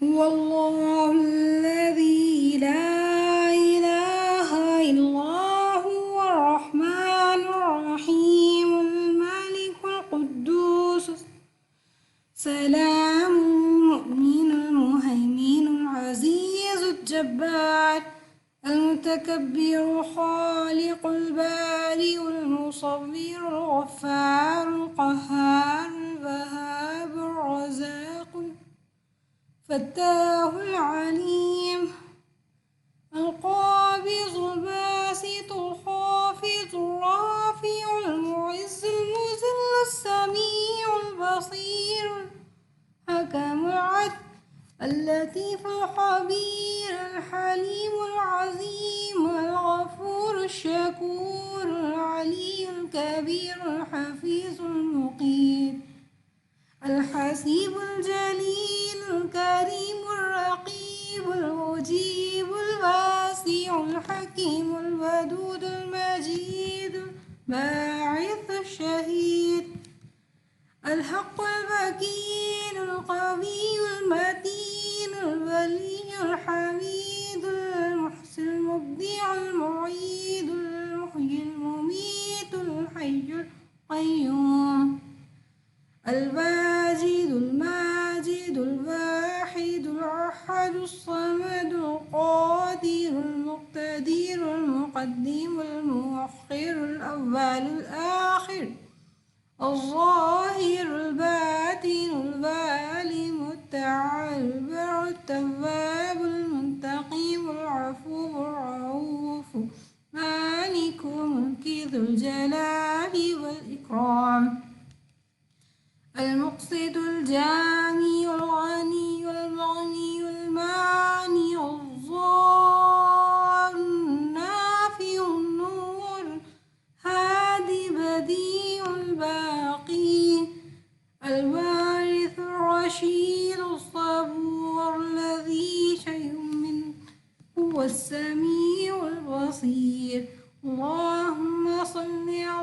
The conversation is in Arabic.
هو الله الذي لا إله إلا هو الرحمن الرحيم الملك القدوس سلام المؤمن المهيمن العزيز الجبار المتكبر خالق البارئ المصور الغفار القهار الوهاب الرزاق الفتاح العليم القابض الباسط الخافض الرافع المعز المذل السميع البصير الحكم العدل اللطيف الخبير الحليم العظيم الغفور الشكور العلي الكبير الحفيظ المقيت الحسيب الجليل الكريم الرقيب المجيب الواسع الحكيم الودود المجيد الباعث الشهيد الحق الوكيل القوي المتين الولي الحميد المحسن المبدع المعيد المحيي المميت الحي القيوم الواجد الماجد الواحد الأحد الصمد القادر المقتدر المقدم المؤخر الأول الآخر الظاهر الباطن الوالي المتعال البر التواب المنتقم العفو الرؤوف مالك ملك ذو الجلال والإكرام المقسط الجامع الغني المغني المانع الضار النافع النور هادي بديع الباقي الوارث الرشيد الصبور الذي شيء منه هو السميع البصير اللهم صل على